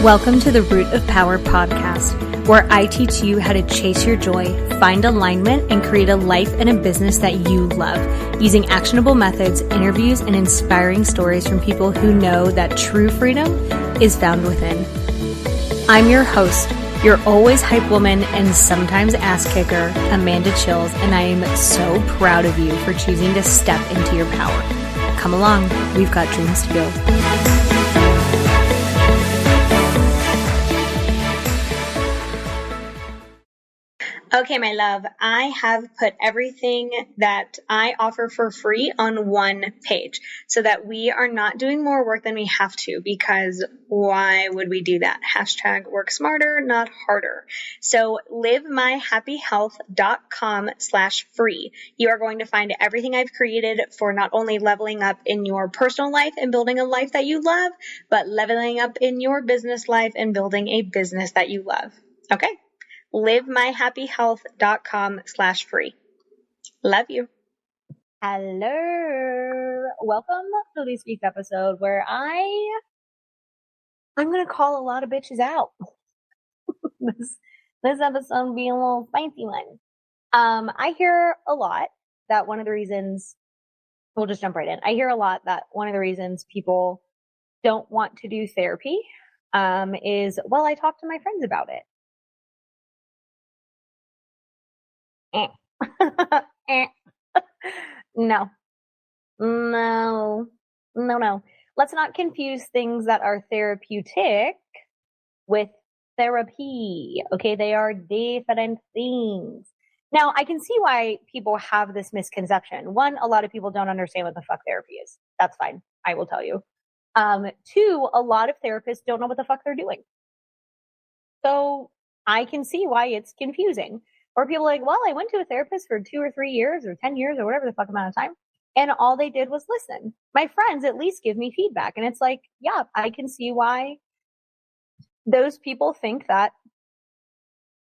Welcome to the Root of Power podcast, where I teach you how to chase your joy, find alignment, and create a life and a business that you love, using actionable methods, interviews, and inspiring stories from people who know that true freedom is found within. I'm your host, your always hype woman and sometimes ass kicker, Amanda Chills, and I am so proud of you for choosing to step into your power. Come along, we've got dreams to build. Okay, my love, I have put everything that I offer for free on one page so that we are not doing more work than we have to, because why would we do that? Hashtag work smarter, not harder. So livemyhappyhealth.com/free. You are going to find everything I've created for not only leveling up in your personal life and building a life that you love, but leveling up in your business life and building a business that you love. Okay? livemyhappyhealth.com/free. Love you. Hello. Welcome to this week's episode where I'm going to call a lot of bitches out. this episode will be a little spicy one. I hear a lot that one of the reasons, we'll just jump right in. I hear a lot that one of the reasons people don't want to do therapy is, well, I talked to my friends about it. No. Let's not confuse things that are therapeutic with therapy. Okay, they are different things. Now, I can see why people have this misconception. One, a lot of people don't understand what the fuck therapy is. That's fine. I will tell you. Two, a lot of therapists don't know what the fuck they're doing. So I can see why it's confusing. Or people are like, well, I went to a therapist for 2 or 3 years or 10 years or whatever the fuck amount of time, and all they did was listen. My friends at least give me feedback. And it's like, yeah, I can see why those people think that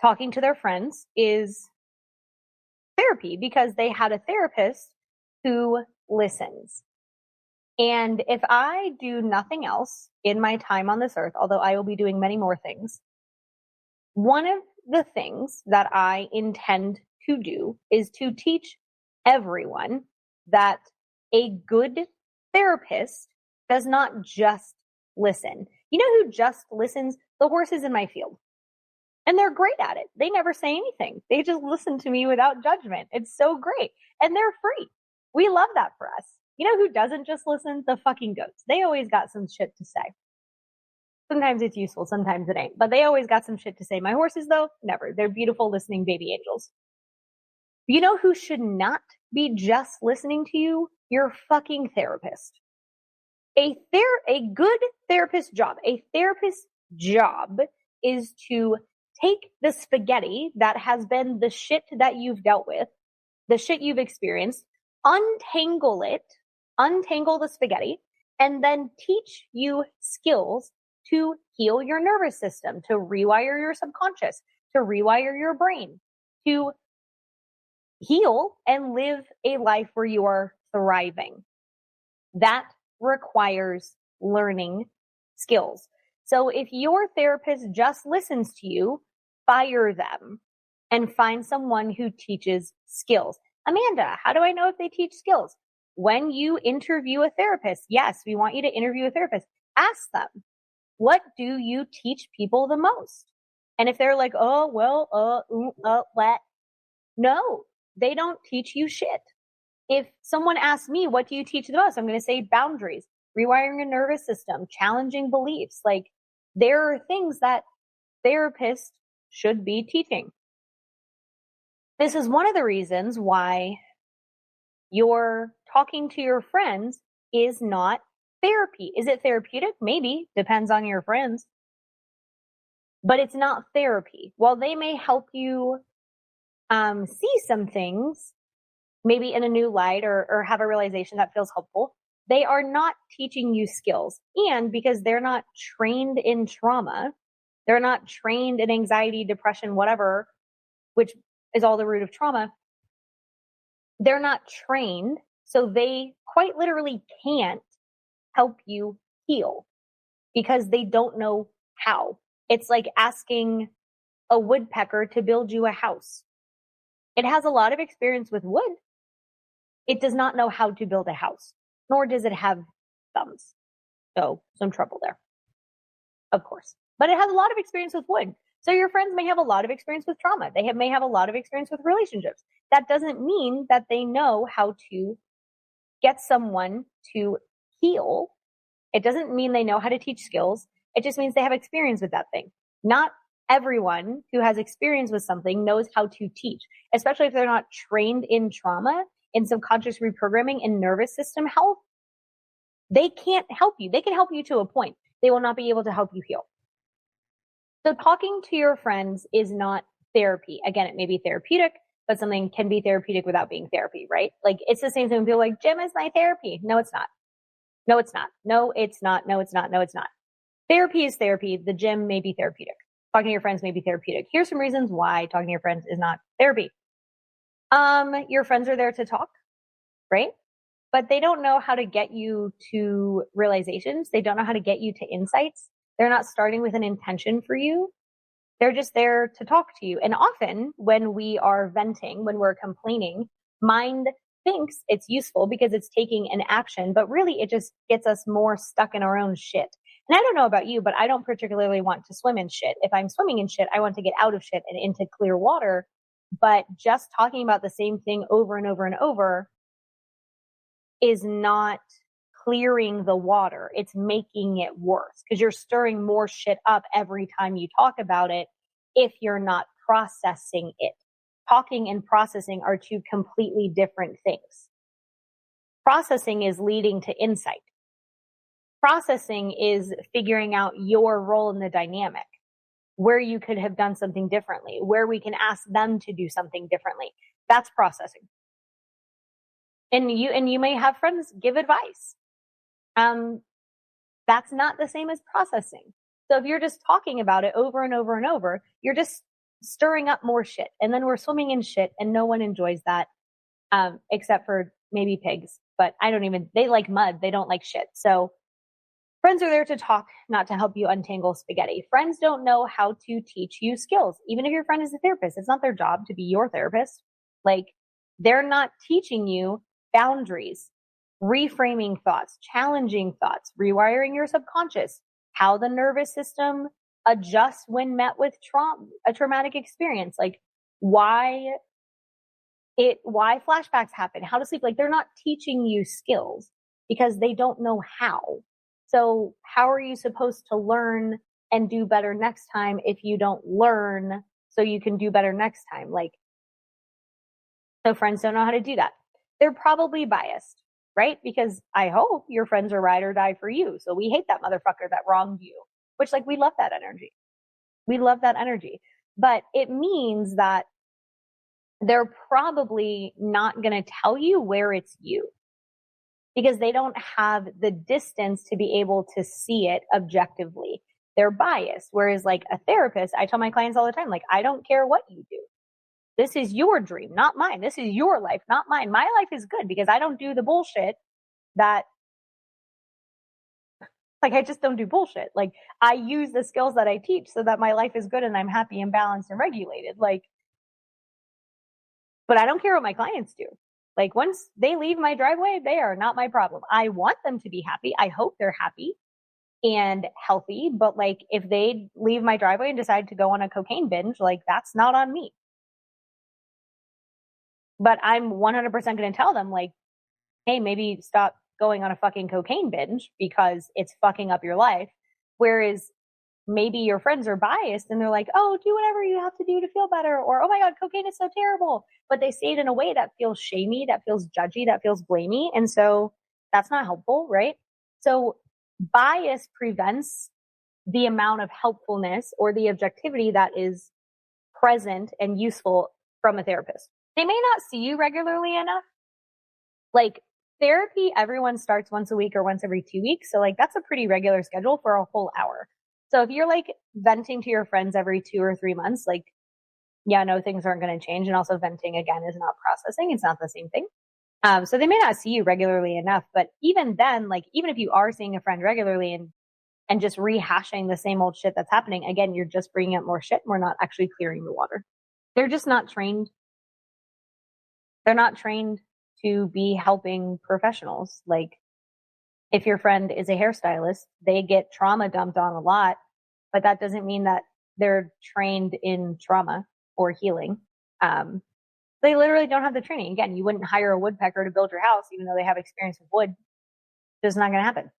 talking to their friends is therapy, because they had a therapist who listens. And if I do nothing else in my time on this earth, although I will be doing many more things, one of the things that I intend to do is to teach everyone that a good therapist does not just listen. You know who just listens? The horses in my field. And they're great at it. They never say anything. They just listen to me without judgment. It's so great. And they're free. We love that for us. You know who doesn't just listen? The fucking goats. They always got some shit to say. Sometimes it's useful, sometimes it ain't. But they always got some shit to say. My horses, though, never. They're beautiful listening baby angels. You know who should not be just listening to you? Your fucking therapist. A good therapist job. A therapist's job is to take the spaghetti that has been the shit that you've dealt with, the shit you've experienced, untangle the spaghetti, and then teach you skills to heal your nervous system, to rewire your subconscious, to rewire your brain, to heal and live a life where you are thriving. That requires learning skills. So if your therapist just listens to you, fire them and find someone who teaches skills. Amanda, how do I know if they teach skills? When you interview a therapist, yes, we want you to interview a therapist. Ask them, what do you teach people the most? And if they're like, what? No, they don't teach you shit. If someone asks me, what do you teach the most? I'm going to say boundaries, rewiring a nervous system, challenging beliefs. Like, there are things that therapists should be teaching. This is one of the reasons why your talking to your friends is not therapy. Is it therapeutic? Maybe. Depends on your friends. But it's not therapy. While they may help you see some things, maybe in a new light, or have a realization that feels helpful, they are not teaching you skills. And because they're not trained in trauma, they're not trained in anxiety, depression, whatever, which is all the root of trauma, they're not trained, so they quite literally can't help you heal, because they don't know how. It's like asking a woodpecker to build you a house. It has a lot of experience with wood. It does not know how to build a house, nor does it have thumbs. So some trouble there, of course. But it has a lot of experience with wood. So your friends may have a lot of experience with trauma. They may have a lot of experience with relationships. That doesn't mean that they know how to get someone to heal. It doesn't mean they know how to teach skills. It just means they have experience with that thing. Not everyone who has experience with something knows how to teach, especially if they're not trained in trauma, in subconscious reprogramming, and nervous system health. They can't help you. They can help you to a point. They will not be able to help you heal. So talking to your friends is not therapy. Again, it may be therapeutic, but something can be therapeutic without being therapy, right? Like it's the same thing when people are like, gym is my therapy. No, it's not. No, it's not. No, it's not. No, it's not. No, it's not. Therapy is therapy. The gym may be therapeutic. Talking to your friends may be therapeutic. Here's some reasons why talking to your friends is not therapy. Your friends are there to talk, right? But they don't know how to get you to realizations. They don't know how to get you to insights. They're not starting with an intention for you. They're just there to talk to you. And often when we are venting, when we're complaining, mind thinks it's useful because it's taking an action, but really it just gets us more stuck in our own shit. And I don't know about you, but I don't particularly want to swim in shit. If I'm swimming in shit, I want to get out of shit and into clear water. But just talking about the same thing over and over and over is not clearing the water. It's making it worse because you're stirring more shit up every time you talk about it if you're not processing it. Talking and processing are two completely different things. Processing is leading to insight. Processing is figuring out your role in the dynamic, where you could have done something differently, where we can ask them to do something differently. That's processing. And you may have friends give advice. That's not the same as processing. So if you're just talking about it over and over and over, you're just stirring up more shit. And then we're swimming in shit and no one enjoys that, except for maybe pigs. But they like mud. They don't like shit. So friends are there to talk, not to help you untangle spaghetti. Friends don't know how to teach you skills. Even if your friend is a therapist, it's not their job to be your therapist. Like they're not teaching you boundaries, reframing thoughts, challenging thoughts, rewiring your subconscious, how the nervous system adjusts when met with a traumatic experience, like why flashbacks happen, how to sleep. Like they're not teaching you skills because they don't know how. So how are you supposed to learn and do better next time if you don't learn so you can do better next time? So friends don't know how to do that. They're probably biased, right? Because I hope your friends are ride or die for you. So we hate that motherfucker that wronged you, which we love that energy. We love that energy. But it means that they're probably not going to tell you where it's you because they don't have the distance to be able to see it objectively. They're biased. Whereas a therapist, I tell my clients all the time, I don't care what you do. This is your dream, not mine. This is your life, not mine. My life is good because I don't do the bullshit that, I just don't do bullshit. I use the skills that I teach so that my life is good and I'm happy and balanced and regulated. But I don't care what my clients do. Once they leave my driveway, they are not my problem. I want them to be happy. I hope they're happy and healthy. But if they leave my driveway and decide to go on a cocaine binge, that's not on me. But I'm 100% going to tell them hey, maybe stop going on a fucking cocaine binge because it's fucking up your life. Whereas maybe your friends are biased and they're oh, do whatever you have to do to feel better. Or, oh my God, cocaine is so terrible. But they say it in a way that feels shamey, that feels judgy, that feels blamey. And so that's not helpful, right? So bias prevents the amount of helpfulness or the objectivity that is present and useful from a therapist. They may not see you regularly enough. Therapy, everyone starts once a week or once every 2 weeks. So that's a pretty regular schedule for a whole hour. So if you're venting to your friends every 2 or 3 months, yeah, no, things aren't going to change. And also venting again is not processing. It's not the same thing. So they may not see you regularly enough, but even then, even if you are seeing a friend regularly and and just rehashing the same old shit that's happening. Again, you're just bringing up more shit. And we're not actually clearing the water. They're just not trained. They're not trained to be helping professionals. Like, if your friend is a hairstylist, they get trauma dumped on a lot, but that doesn't mean that they're trained in trauma or healing. They literally don't have the training. Again, you wouldn't hire a woodpecker to build your house, even though they have experience with wood. It's not going to happen.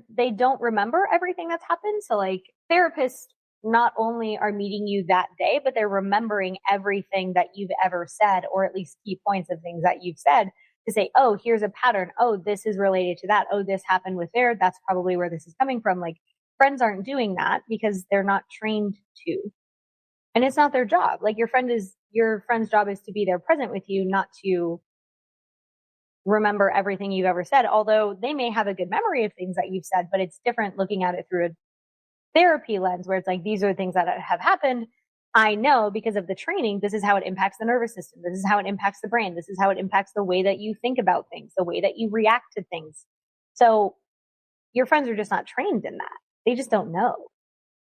They don't remember everything that's happened. So like, therapists not only are meeting you that day, but they're remembering everything that you've ever said, or at least key points of things that you've said, to say, oh, here's a pattern. Oh, this is related to that. Oh, this happened with there. That's probably where this is coming from. Like, friends aren't doing that because they're not trained to. And it's not their job. Like, your friend's job is to be there present with you, not to remember everything you've ever said. Although they may have a good memory of things that you've said, but it's different looking at it through a therapy lens where it's like, these are things that have happened. I know because of the training, this is how it impacts the nervous system. This is how it impacts the brain. This is how it impacts the way that you think about things, the way that you react to things. So your friends are just not trained in that. They just don't know.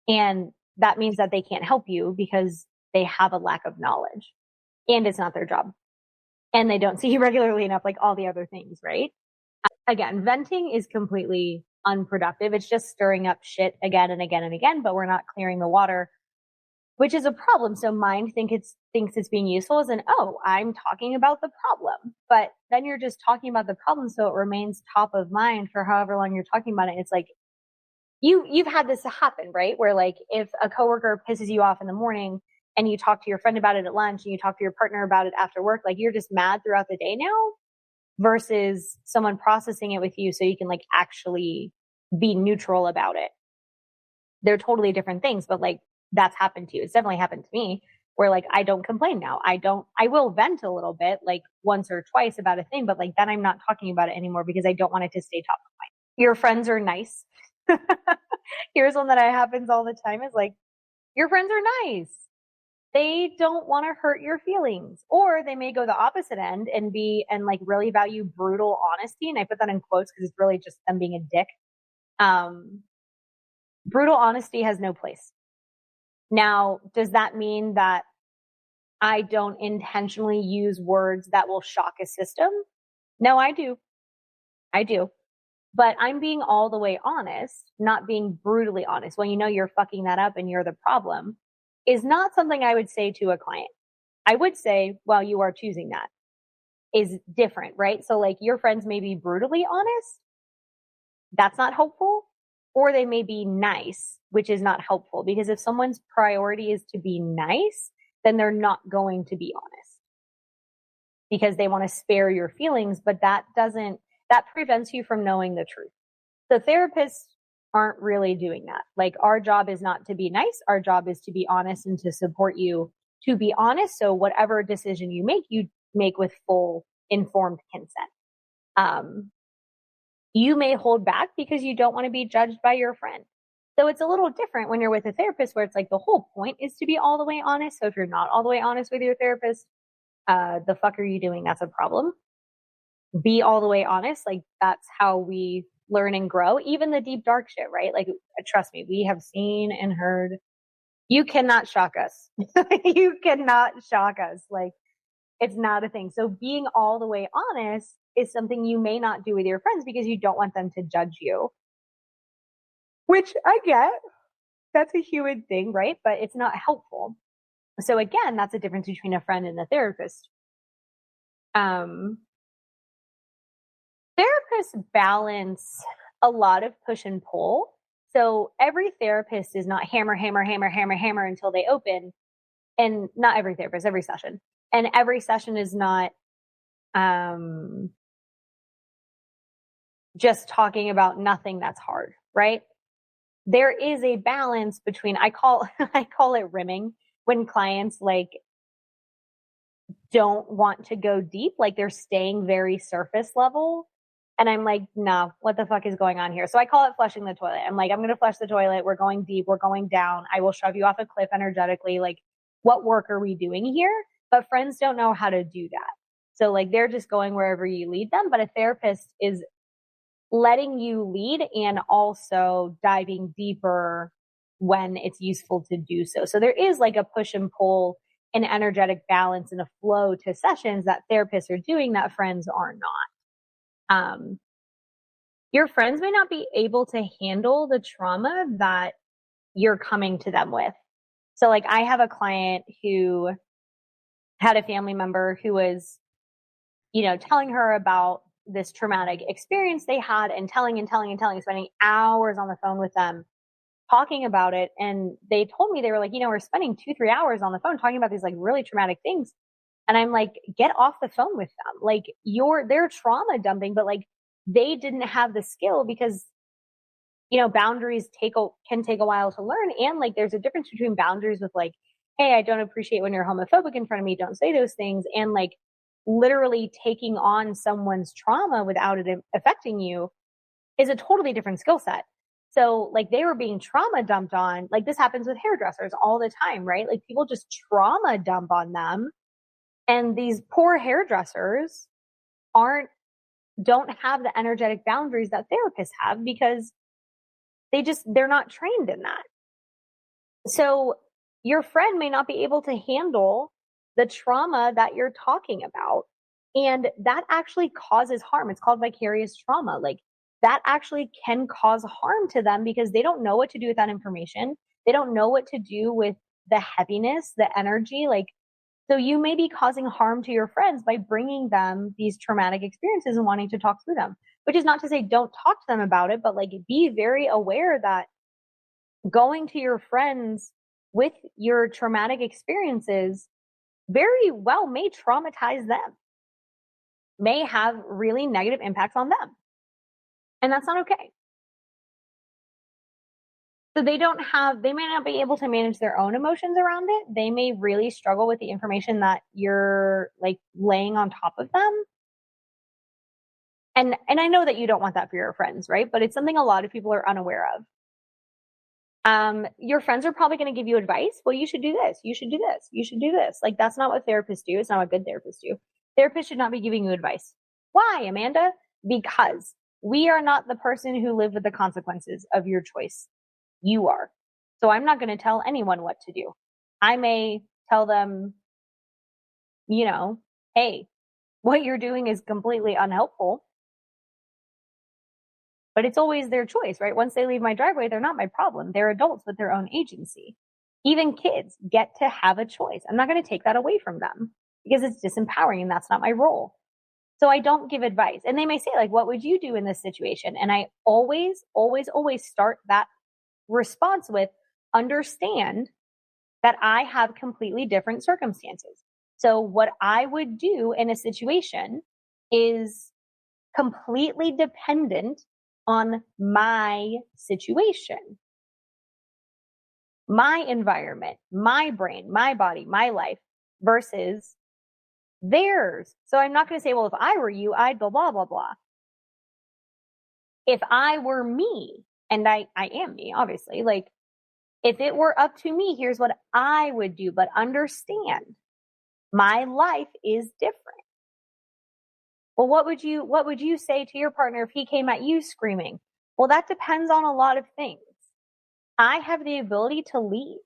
And that means that they can't help you because they have a lack of knowledge, and it's not their job. And they don't see you regularly enough, like all the other things, right? Again, venting is completely unproductive. It's just stirring up shit again and again and again, but we're not clearing the water, which is a problem. So mind thinks it's being useful as I'm talking about the problem, but then you're just talking about the problem. So it remains top of mind for however long you're talking about it. It's like, you've had this happen, right? Where like, if a coworker pisses you off in the morning and you talk to your friend about it at lunch and you talk to your partner about it after work, like, you're just mad throughout the day now, versus someone processing it with you so you can like actually be neutral about it. They're totally different things, but like, that's happened to you. It's definitely happened to me where like, I don't complain now. I will vent a little bit, like once or twice about a thing, but like, then I'm not talking about it anymore because I don't want it to stay top of mind. Your friends are nice. Here's one that happens all the time, is like, your friends are nice. They don't want to hurt your feelings, or they may go the opposite end and like really value brutal honesty. And I put that in quotes because it's really just them being a dick. Brutal honesty has no place. Now, does that mean that I don't intentionally use words that will shock a system? No, I do. But I'm being all the way honest, not being brutally honest. When you know you're fucking that up and you're the problem, is not something I would say to a client. I would say, well, you are choosing that, is different, right? So like, your friends may be brutally honest. That's not helpful. Or they may be nice, which is not helpful, because if someone's priority is to be nice, then they're not going to be honest because they want to spare your feelings, but that prevents you from knowing the truth. The therapists aren't really doing that. Like, our job is not to be nice. Our job is to be honest and to support you to be honest. So whatever decision you make with full informed consent. You may hold back because you don't want to be judged by your friend. So it's a little different when you're with a therapist, where it's like, the whole point is to be all the way honest. So if you're not all the way honest with your therapist, the fuck are you doing? That's a problem. Be all the way honest. Like, that's how we learn and grow. Even the deep, dark shit, right? Like, trust me, we have seen and heard. You cannot shock us. You cannot shock us. Like, it's not a thing. So being all the way honest is something you may not do with your friends because you don't want them to judge you. Which I get. That's a human thing, right? But it's not helpful. So again, that's a difference between a friend and a therapist. Therapists balance a lot of push and pull. So every therapist is not hammer, hammer, hammer, hammer, hammer until they open. And not every therapist, every session. And every session is not just talking about nothing that's hard, right? There is a balance between, I call it rimming, when clients like don't want to go deep, like they're staying very surface level. And I'm like, no, what the fuck is going on here? So I call it flushing the toilet. I'm like, I'm going to flush the toilet. We're going deep. We're going down. I will shove you off a cliff energetically. Like, what work are we doing here? But friends don't know how to do that. So like, they're just going wherever you lead them. But a therapist is letting you lead and also diving deeper when it's useful to do so. So there is like a push and pull, an energetic balance and a flow to sessions that therapists are doing that friends are not. Your friends may not be able to handle the trauma that you're coming to them with. So like I have a client who had a family member who was, telling her about this traumatic experience they had and telling, spending hours on the phone with them talking about it. And they told me, they were like, we're spending 2-3 hours on the phone talking about these like really traumatic things. And I'm like, get off the phone with them. Like they're trauma dumping, but like they didn't have the skill because, boundaries can take a while to learn. And like, there's a difference between boundaries with like, hey, I don't appreciate when you're homophobic in front of me. Don't say those things. And like literally taking on someone's trauma without it affecting you is a totally different skill set. So like they were being trauma dumped on, like this happens with hairdressers all the time, right? Like people just trauma dump on them. And these poor hairdressers don't have the energetic boundaries that therapists have because they're not trained in that. So your friend may not be able to handle the trauma that you're talking about. And that actually causes harm. It's called vicarious trauma. Like that actually can cause harm to them because they don't know what to do with that information. They don't know what to do with the heaviness, the energy. Like, so you may be causing harm to your friends by bringing them these traumatic experiences and wanting to talk through them, which is not to say don't talk to them about it, but like be very aware that going to your friends with your traumatic experiences very well may traumatize them, may have really negative impacts on them. And that's not okay. So they may not be able to manage their own emotions around it. They may really struggle with the information that you're like laying on top of them. And I know that you don't want that for your friends, right? But it's something a lot of people are unaware of. Your friends are probably going to give you advice. Well, you should do this. You should do this. You should do this. Like that's not what therapists do. It's not what good therapists do. Therapists should not be giving you advice. Why, Amanda? Because we are not the person who live with the consequences of your choice. You are. So I'm not going to tell anyone what to do. I may tell them, hey, what you're doing is completely unhelpful. But it's always their choice, right? Once they leave my driveway, they're not my problem. They're adults with their own agency. Even kids get to have a choice. I'm not going to take that away from them because it's disempowering and that's not my role. So I don't give advice. And they may say, like, what would you do in this situation? And I always, always, always start that response with understand that I have completely different circumstances. So what I would do in a situation is completely dependent on my situation, my environment, my brain, my body, my life versus theirs. So I'm not going to say, well, if I were you, I'd blah, blah, blah, blah. If I were me, and I am me, obviously, like if it were up to me, here's what I would do, but understand my life is different. Well, what would you say to your partner if he came at you screaming? Well, that depends on a lot of things. I have the ability to leave,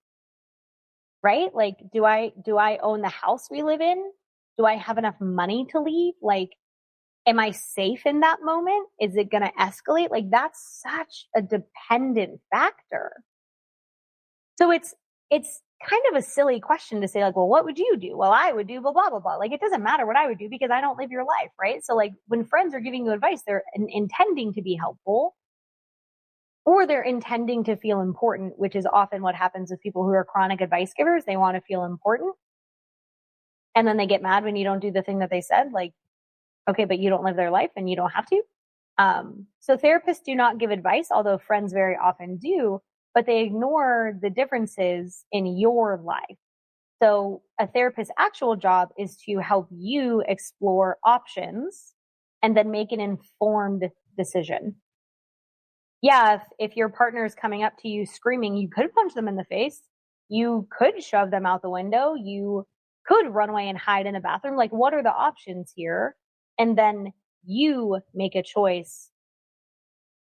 right? Like, do I own the house we live in? Do I have enough money to leave? Like, am I safe in that moment? Is it going to escalate? Like, that's such a dependent factor. So it's kind of a silly question to say like, well, what would you do? Well, I would do blah, blah, blah, blah. Like, it doesn't matter what I would do because I don't live your life, right? So like when friends are giving you advice, they're intending to be helpful or they're intending to feel important, which is often what happens with people who are chronic advice givers. They want to feel important. And then they get mad when you don't do the thing that they said, like, okay, but you don't live their life and you don't have to. So therapists do not give advice, although friends very often do, but they ignore the differences in your life. So a therapist's actual job is to help you explore options and then make an informed decision. Yeah, if your partner is coming up to you screaming, you could punch them in the face. You could shove them out the window. You could run away and hide in the bathroom. Like, what are the options here? And then you make a choice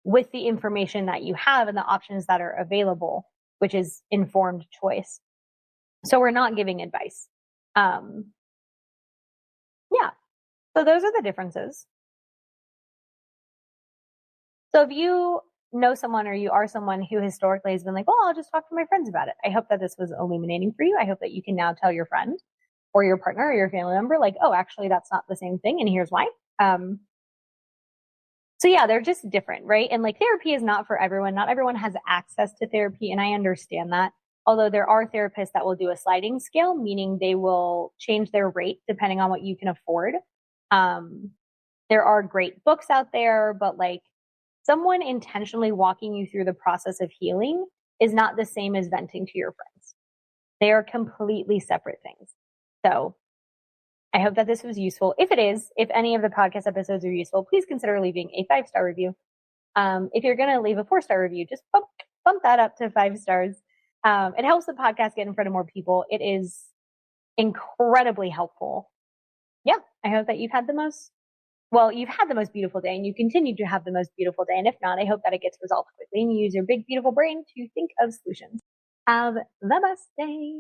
with the information that you have and the options that are available, which is informed choice. So we're not giving advice. Yeah. So those are the differences. So if you know someone or you are someone who historically has been like, well, I'll just talk to my friends about it. I hope that this was illuminating for you. I hope that you can now tell your friend or your partner or your family member, like, oh, actually, that's not the same thing. And here's why. So yeah, they're just different, right? And like therapy is not for everyone. Not everyone has access to therapy. And I understand that. Although there are therapists that will do a sliding scale, meaning they will change their rate depending on what you can afford. There are great books out there, but like someone intentionally walking you through the process of healing is not the same as venting to your friends. They are completely separate things. So I hope that this was useful. If it is, if any of the podcast episodes are useful, please consider leaving a 5-star review. If you're going to leave a 4-star review, just bump that up to 5 stars. It helps the podcast get in front of more people. It is incredibly helpful. Yeah, I hope that you've had the most beautiful day and you continue to have the most beautiful day. And if not, I hope that it gets resolved quickly and you use your big, beautiful brain to think of solutions. Have the best day.